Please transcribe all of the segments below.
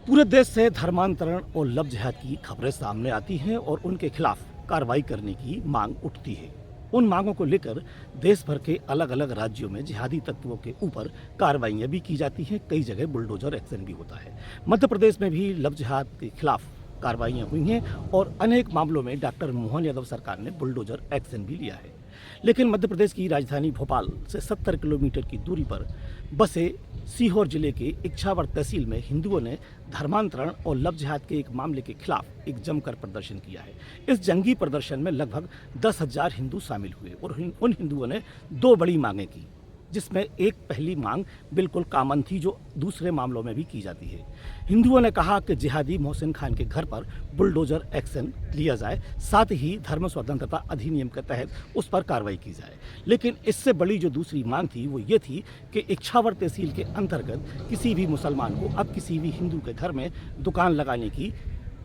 पूरे देश से धर्मांतरण और लव जिहाद की खबरें सामने आती हैं और उनके खिलाफ कार्रवाई करने की मांग उठती है। उन मांगों को लेकर देश भर के अलग अलग राज्यों में जिहादी तत्वों के ऊपर कार्रवाइयां भी की जाती हैं। कई जगह बुलडोजर एक्शन भी होता है। मध्य प्रदेश में भी लव जिहाद के खिलाफ कार्रवाइयां हुई हैं और अनेक मामलों में डॉक्टर मोहन यादव सरकार ने बुलडोजर एक्शन भी लिया है। लेकिन मध्य प्रदेश की राजधानी भोपाल से 70 किलोमीटर की दूरी पर बसे सीहोर जिले के इछावर तहसील में हिंदुओं ने धर्मांतरण और लव जिहाद के एक मामले के खिलाफ एक जमकर प्रदर्शन किया है। इस जंगी प्रदर्शन में लगभग 10,000 हिंदू शामिल हुए और उन हिंदुओं ने दो बड़ी मांगें की, जिसमें एक पहली मांग बिल्कुल कॉमन थी जो दूसरे मामलों में भी की जाती है। हिंदुओं ने कहा कि जिहादी मोहसिन खान के घर पर बुलडोजर एक्शन लिया जाए, साथ ही धर्म स्वतंत्रता अधिनियम के तहत उस पर कार्रवाई की जाए। लेकिन इससे बड़ी जो दूसरी मांग थी वो ये थी कि इछावर तहसील के अंतर्गत किसी भी मुसलमान को अब किसी भी हिंदू के घर में दुकान लगाने की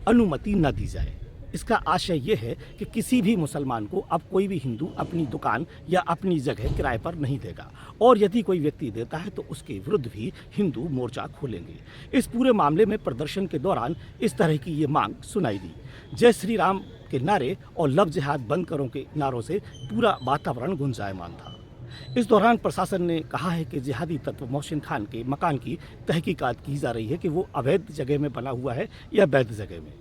अनुमति न दी जाए। इसका आशय ये है कि किसी भी मुसलमान को अब कोई भी हिंदू अपनी दुकान या अपनी जगह किराए पर नहीं देगा और यदि कोई व्यक्ति देता है तो उसके विरुद्ध भी हिंदू मोर्चा खोलेंगे। इस पूरे मामले में प्रदर्शन के दौरान इस तरह की ये मांग सुनाई दी। जय श्री राम के नारे और लव जिहाद बंद करो के नारों से पूरा वातावरण गुंजायमान था। इस दौरान प्रशासन ने कहा है कि जिहादी तत्व मोहसिन खान के मकान की तहकीकात की जा रही है कि वो अवैध जगह में बना हुआ है या वैध जगह में।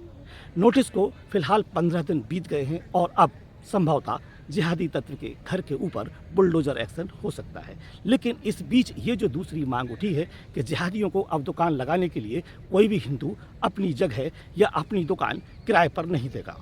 नोटिस को फिलहाल 15 दिन बीत गए हैं और अब संभवतः जिहादी तत्व के घर के ऊपर बुलडोजर एक्शन हो सकता है। लेकिन इस बीच ये जो दूसरी मांग उठी है कि जिहादियों को अब दुकान लगाने के लिए कोई भी हिंदू अपनी जगह या अपनी दुकान किराए पर नहीं देगा।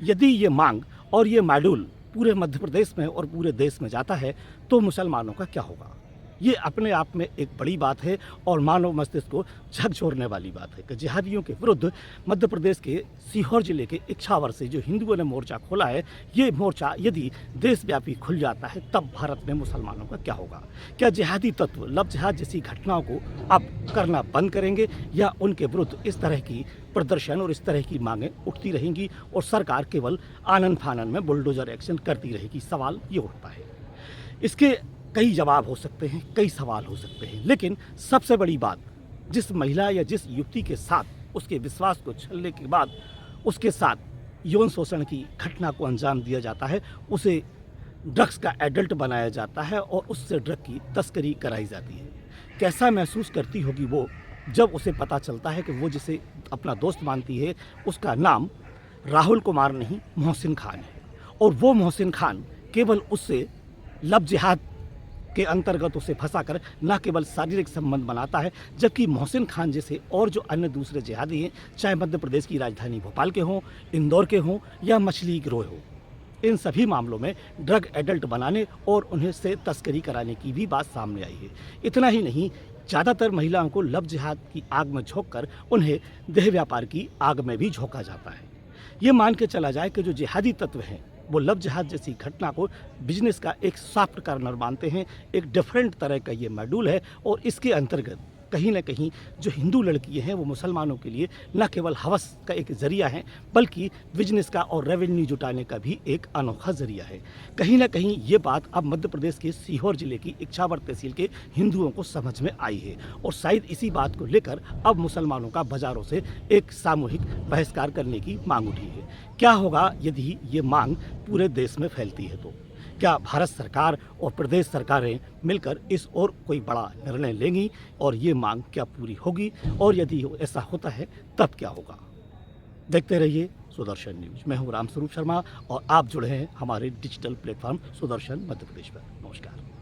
यदि ये मांग और ये मॉड्यूल पूरे मध्य प्रदेश में और पूरे देश में जाता है तो मुसलमानों का क्या होगा? ये अपने आप में एक बड़ी बात है और मानव मस्तिष्क को झकझोरने वाली बात है कि जिहादियों के विरुद्ध मध्य प्रदेश के सीहोर जिले के इछावर से जो हिंदुओं ने मोर्चा खोला है, ये मोर्चा यदि देशव्यापी खुल जाता है तब भारत में मुसलमानों का क्या होगा? क्या जिहादी तत्व लव जिहाद जैसी घटनाओं को अब करना बंद करेंगे या उनके विरुद्ध इस तरह की प्रदर्शन और इस तरह की मांगें उठती रहेंगी और सरकार केवल आनन फानन में बुलडोजर एक्शन करती रहेगी? सवाल ये उठता है। इसके कई जवाब हो सकते हैं, कई सवाल हो सकते हैं, लेकिन सबसे बड़ी बात, जिस महिला या जिस युवती के साथ उसके विश्वास को छलने के बाद उसके साथ यौन शोषण की घटना को अंजाम दिया जाता है, उसे ड्रग्स का एडल्ट बनाया जाता है और उससे ड्रग की तस्करी कराई जाती है। कैसा महसूस करती होगी वो जब उसे पता चलता है कि वो जिसे अपना दोस्त मानती है उसका नाम राहुल कुमार नहीं मोहसिन खान है और वो मोहसिन खान केवल उससे लव जिहाद के अंतर्गत उसे फंसाकर न केवल शारीरिक संबंध बनाता है, जबकि मोहसिन खान जैसे और जो अन्य दूसरे जिहादी हैं, चाहे मध्य प्रदेश की राजधानी भोपाल के हों, इंदौर के हों या मछली गिरोह हो, इन सभी मामलों में ड्रग एडल्ट बनाने और उन्हें से तस्करी कराने की भी बात सामने आई है। इतना ही नहीं, ज़्यादातर महिलाओं को लव जिहाद की आग में झोंककर उन्हें देह व्यापार की आग में भी झोंका जाता है। ये मान के चला जाए कि जो जिहादी तत्व हैं वो लव जिहाद जैसी घटना को बिजनेस का एक सॉफ्ट कॉर्नर मानते हैं, एक डिफरेंट तरह का ये मॉड्यूल है और इसके अंतर्गत कहीं ना कहीं जो हिंदू लड़कियां हैं वो मुसलमानों के लिए न केवल हवस का एक ज़रिया है बल्कि बिजनेस का और रेवेन्यू जुटाने का भी एक अनोखा ज़रिया है। कहीं ना कहीं ये बात अब मध्य प्रदेश के सीहोर जिले की इछावर तहसील के हिंदुओं को समझ में आई है और शायद इसी बात को लेकर अब मुसलमानों का बाज़ारों से एक सामूहिक बहिष्कार करने की मांग उठी है। क्या होगा यदि ये मांग पूरे देश में फैलती है तो? क्या भारत सरकार और प्रदेश सरकारें मिलकर इस और कोई बड़ा निर्णय लेंगी और ये मांग क्या पूरी होगी? और यदि ऐसा होता है तब क्या होगा? देखते रहिए सुदर्शन न्यूज। मैं हूँ रामस्वरूप शर्मा और आप जुड़े हैं हमारे डिजिटल प्लेटफॉर्म सुदर्शन मध्य प्रदेश पर। नमस्कार।